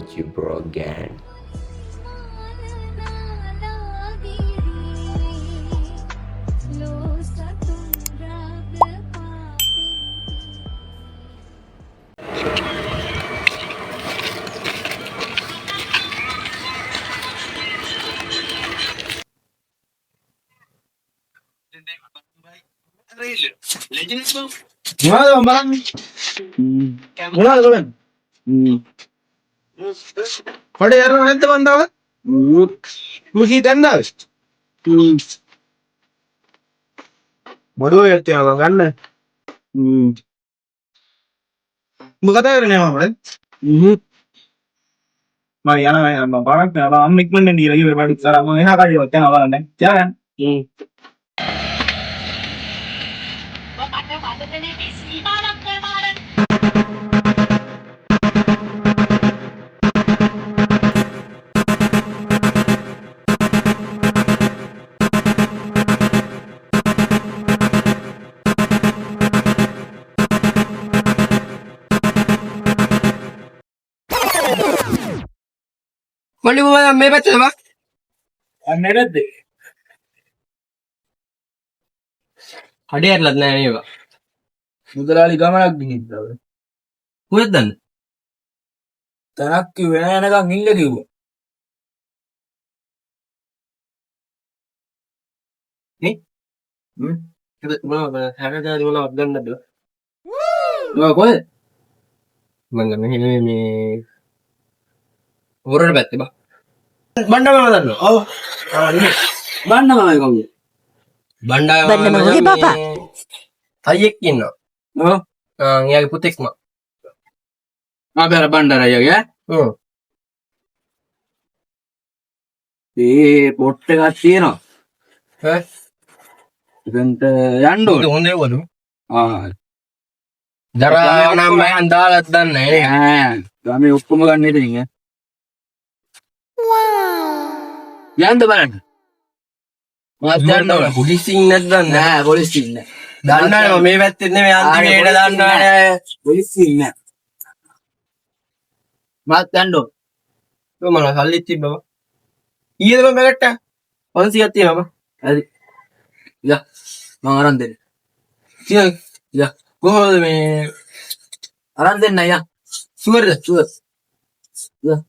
what you brought gang. Gimana bang barang? Gimana kalian? Pada yaran nanti bandar? Musi tenda? Bodoh ya tiang kan? Bukan tahu ni apa kan? Mari anak yang bang barang, bang amik mana ni lagi berbalik sekarang mana nak kali hotel apa ni? Jangan. Mali mo ba may ba't ba? Mered deh. හඩියරලත් නෑ මේවා. මුදලාලි ගමනක් ගිහින් කොහෙද දන්න? තනක් කිව්වේ නෑ නකන් ඉන්න කිව්වා. මොනවද හැරදාරි මොනවද ගන්නද? ඔය කොහෙද? මං ගන්නේ මේ හොරට පැත්තේ බා. බණ්ඩාගම දන්නවා. ඔව්. බණ්ඩාගමයි කොහොමද? බණ්ඩාගමගේ බපා. අයියෙක් ඉන්නවා. ඔව්. එයාගේ පුතෙක්ම. අපේ අර බණ්ඩාරයගේ ඔව්. ඒ පොට් එකක් තියෙනවා. ඈ ඉතින්ට යන්න ඕනේ. හොඳේ වලු. ආ. දරා නම් මම අන්දාලත් දන්නේ නෑ. ගමේ ඔක්කොම ගන්න ඉතින් ඈ. යන්න බලන්න. මාත් යන්න ඕනේ. පොලිස් ඉන්නත් දන්නේ නෑ පොලිස් ඉන්නේ. දන්නවනේ මේ පැත්තේ නෙමෙයි අන්තිමේට දන්නවනේ. පොලිස් ඉන්නේ. මාත් යන්න ඕනේ. ඔය මල සල්ලිත් තිබ්බම. ඊයේද මම බැලට්ටා 500ක් තියෙනවා. හරි. යා මම අරන් දෙන්න. තියන් යා කොහොමද මේ අරන් දෙන්න යා. ෂුවර්ද? ෂුවර්. යා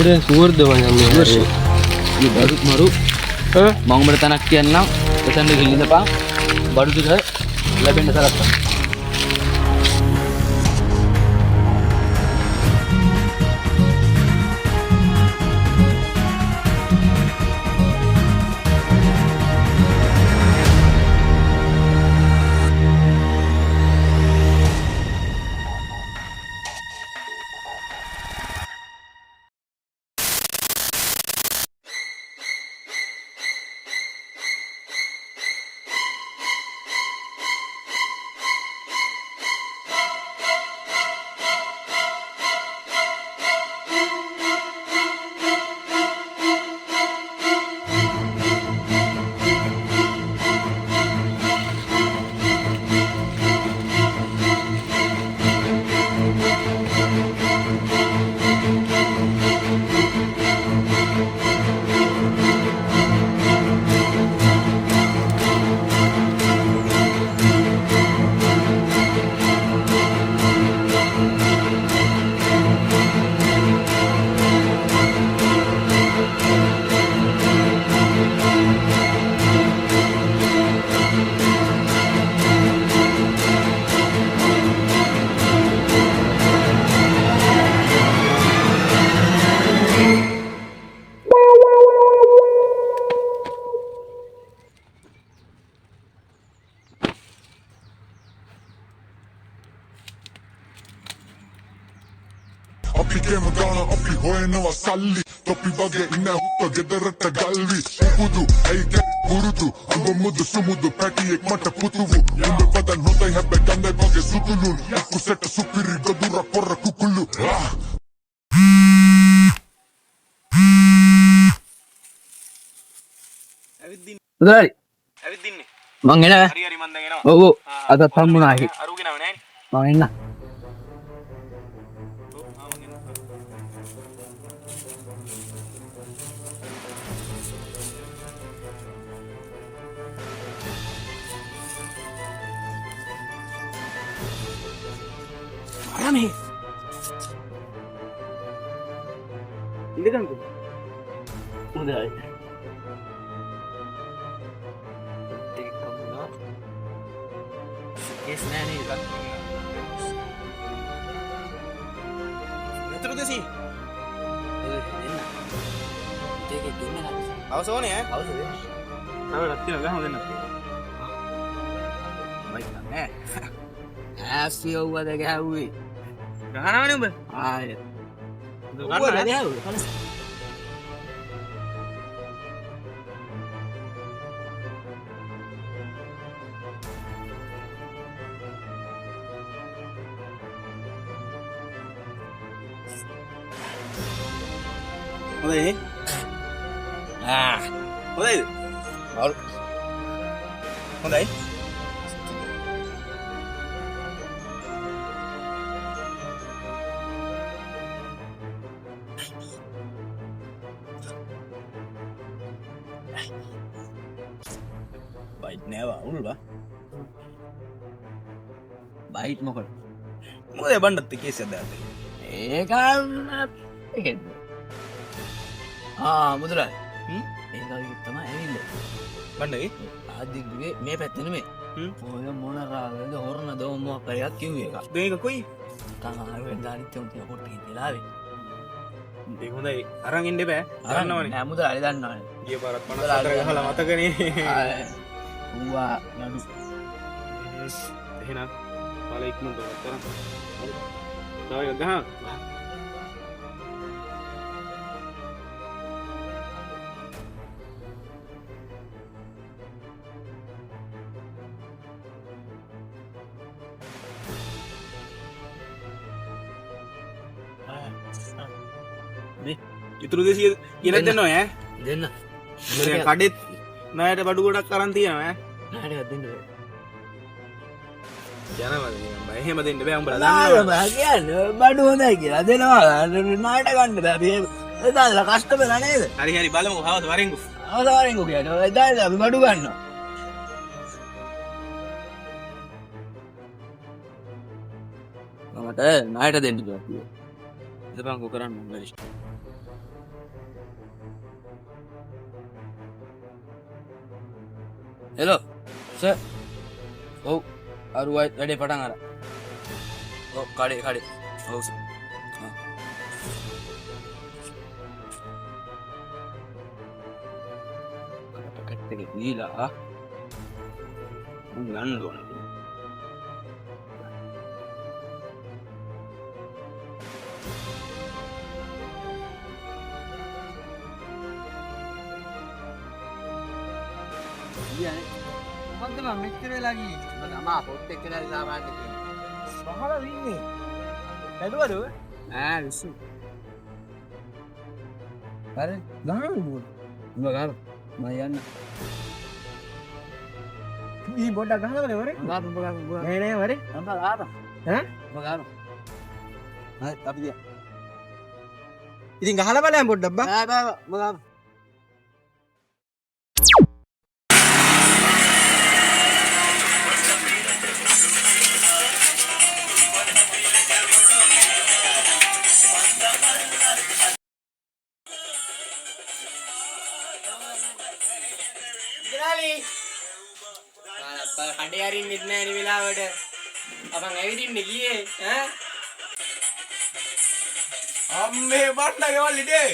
මේ ෂුවර්ද වගේ මේ බඩු මරු මම උඹට තනක් කියන්නම්. එතනට ගිහින් ඉඳපන්. බඩු ටික ලැබෙන්න සලස්වන්න. අපි ගේම ගාන අපි හොයනවා සල්ලි තොපි වගේ ඉන්න හුත්ත ගෙදරට ගල්වි පුදු ඇයි පුරුදු අඹ මුදු සුමුදු පැටියෙක් මට පුතුවු උඹ පදන් හොඳයි හැබැයි ගඳයි වගේ සුදුලුන් කුසට සුපිරි ගොදුර පොර කුකුළු මුදලාලි ඇවිදින්නේ. මං එනවා හරි හරි මන් දැන් එනවා. ඔව් ඔව් අදත් හම්බුණා හි අරුගෙන ආව නෑනේ. මං එන්න අරනේ. ඉඳගන්කෝ. මුදලාලි केस नैने मित्र देसी අවසෝනේ ඈ අවසෝනේ තව රත්තින ගහම දෙන්න බයික් නෑ ඇස්සිය වුවද ගැහුවේ ගහනවනේ උඹ ආයෙත් ගන්න ගැහුවේ හොඳයි හොඳයිද හොඳයි බයිට් නෑවා උල්වා බයිට් මොකද මොකද බණ්ඩත් කේස් එකක් දාලා ඒකෙන් මුදලාලි ඒකයි තමයි ඇවිල්ලා බණ්ඩගේ ආදිගුවේ මේ පැත්තේ නෙමෙයි ඔය මොන රාගද හොරන දෝ මොකක් කරයක් කිව්වේ එක මේක කොයි තමයි වෙන්දානිත් උන් තිය කොට හිටලාවේ ඒක හොඳයි අරන් ඉන්න බෑ අරන්නවනේ නෑ මුදලාලි දන්නවනේ ගිය පාරත් 54 ගහලා මතකනේ ඌවා නඩු එහෙනම් පාල ඉක්මනට වතරන් තව එක ගහන්න ඉතුරු 200 කියලා දෙනවා ඈ දෙන්න දැන් කඩෙත් ණයට බඩු ගොඩක් අරන් තියෙනවා ඈ ණයට දෙන්න බෑ යනවා නිකන් බය එහෙම දෙන්න බෑ උඹලා නාය දන්නවා බෑ කියන්නේ බඩු හොඳයි කියලා දෙනවා ණයට ගන්න බෑ මේ එදාලා කෂ්ට වෙලා නේද හරි හරි බලමු හවස වරෙන්ගු අවසාරෙන්කෝ කියන්නේ එදාලා අපි බඩු ගන්නවා මට ණයට දෙන්න කිව්වා ඉතපන්කෝ කරන්න බැරි හෙලෝ සර් ඔව් අරුවයි වැඩේ පටන් අර ඔව් කඩේ ඔව් සර් කට්ටක දීලා ගන්න ඕනේ මොකද්ද මම මෙච්චර වෙලා ගියේ තමා පොත් එක්කලා සාමාන්‍ය තියෙන්නේ පහල වින්නේ ඇදුවද විසු හරි ගහන්න ඕන උඹ ගන්න මම යන්න ඊ බොඩ ගහනවනේ වරේ ගන්න උඹ නෑ නෑ වරේ උඹ ගන්න ඈ උඹ ගන්න හරි අපි ගියා ඉතින් ගහලා බලයන් පොඩ්ඩක් බා බෑ උඹ ගන්න කඩේ අරින්නෙත් නෑ නේ වෙලාවට අපන් ඇවිදින්න ගියේ ඈ අම්මේ බණ්ඩගේ වල්ලිටේ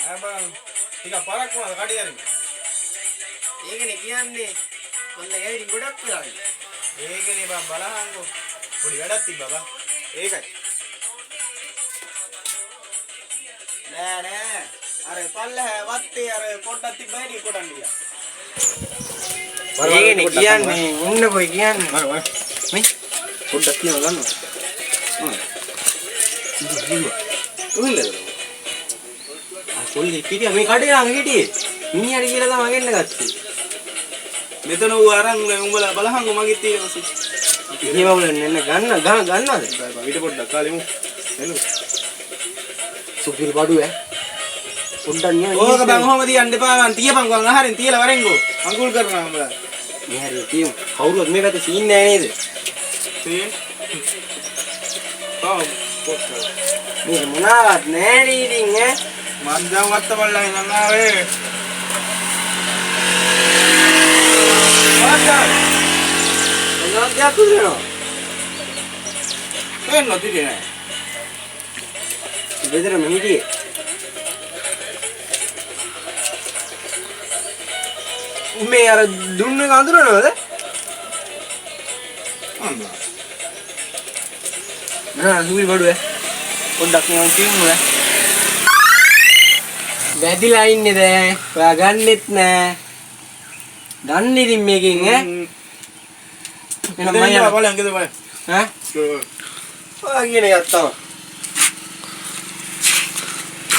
ආබන් ටික පරක් වුණා කඩේ අරින්න ඒකනේ කියන්නේ ඔන්න ඇවිදින් ගොඩක් වෙලා ඒකනේ බං බලහන්කෝ පොඩි වැඩක් තිබ්බා බං ඒකයි නෑ අර පල්ලහැ වත්තේ අර පොඩ්ඩක් තිබ්බයි කොටන් ගියා ඒකනේ කියන්නේ ඉන්න කොයි කියන්නේ මේ පොඩ්ඩක් තියන ගන්නවා උල්ලද කොල්ලේ කිටියා මේ කඩේ ළඟ හිටියේ මිනිහට කියලා තමයි ගෙන්න ගත්තේ. මෙතන ඌ අරන් උඹලා බලහංගු මගෙත් ඊපස්සේ. එහෙම වුණේ නෑ ගන්නවද? ඊට පොඩ්ඩක් කාලෙමු. එන්නු. සුපිරි බඩුවේ. පොඩ්ඩක් නියම. ඕක බං ඔහම තියන්න එපා මං තියපන් ගන් ආහාරෙන් තියලා වරෙන්ගෝ. අඟුල් කරනවා උඹලා. මේ හරිය තියමු. කවුරුත් මේ පැත්තේ සීන් නෑ නේද? සීන්. ආ පොට්ට. මේ මොනවත් නෑ නීදින් ඈ. මන් දැන් වත්ත බලලා ඉන්න ආවේ. ආදා. මොනවද යකුදේනෝ? එන්න තිරේ නෑ. බෙදර මිනිටියේ. මේ අර දුන්නේ කඳුරනවද? අම්මා. නෑ සුපිරි බඩුවේ. පොඩ්ඩක් නිකන් කියමු ඈ. වැදිලා ඉන්නේ දැන්. ඔයා ගන්නෙත් නෑ. දන්නේ ඉතින් මේකෙන් ඈ. එහෙනම් මම යනවා. බලන්න ගෙද බලන්න. ඈ? ඔයා කියන එකක් තමයි.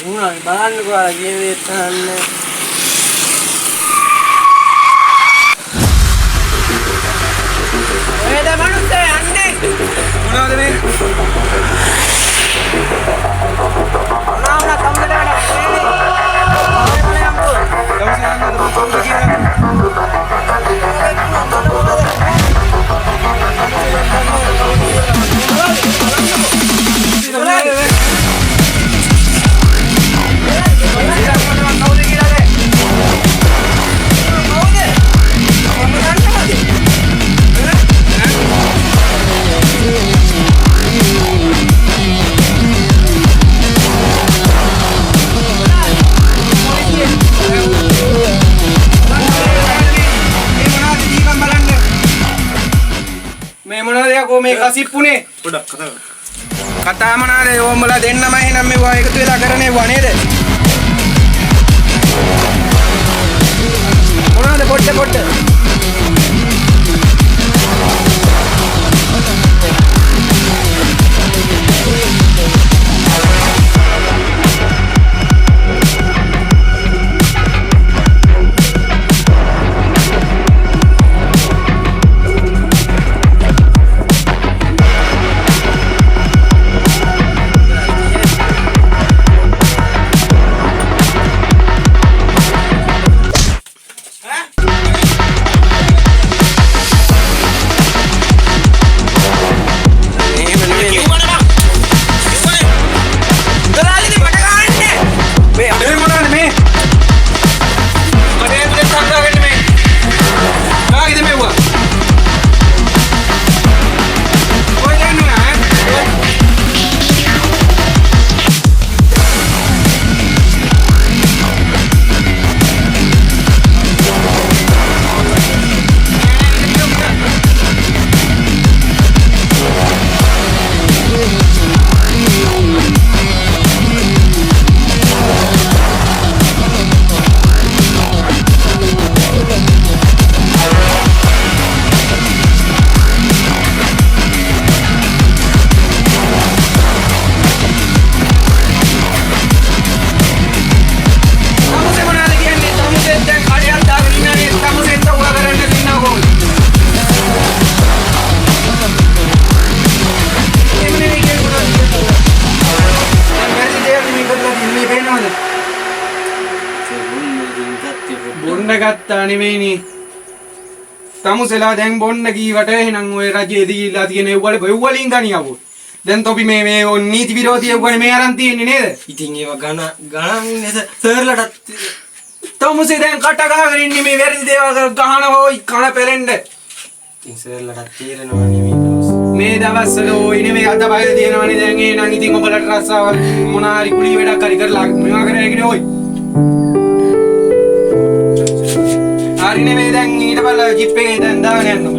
මොනවද බලන්නකෝ අර කියන දේ තහන්න. ඔය ද මනුස්සය යන්නේ. මොනවද මේ? මොනවා කම්මල වැඩ. දවසේ යන්නද මම කවුද කියලා? මේ මොනවද යකෝ මේ කසිප්පුනේ? පොඩ්ඩක් කතා කරමු. කතා මොනවාද? ඕම්මලා දෙන්නම එහෙනම් මේවා එකතු වෙලා කරන්නේ වනේද? මොනවද පොඩ්ඩ බොන්න ගත්තා නෙමෙයිනේ. තමුසෙලා දැන් බොන්න කීවට එහෙනම් ඔය රජයේ දීලා තියෙන ඒවල බෙව්වලින් ගනියවෝ. දැන් තොපි මේ නීති විරෝධී ඒවනේ මේ අරන් තියෙන්නේ නේද? ඉතින් ඒව ගණන් නේද සර්ලටත් තමුසේ දැන් කට ගහගෙන ඉන්නේ මේ වැරදි දේවල් ගහනවා ඔයි කන පෙරෙන්න. ඉතින් සර්ලටත් තීරනවා නෙමෙයි. මේ දවස්වල ඔයි නෙමෙයි අත බය තියෙනවනේ දැන් එහෙනම් ඉතින් ඔබලට රස්සාව මොනවා හරි කුලී වැඩක් හරි කරලා මොනවා කරගෙන ඔයි. හරිනේ මේ දැන් ඊට බලලා ජිප් එකේ දැන් දාගෙන යන්න.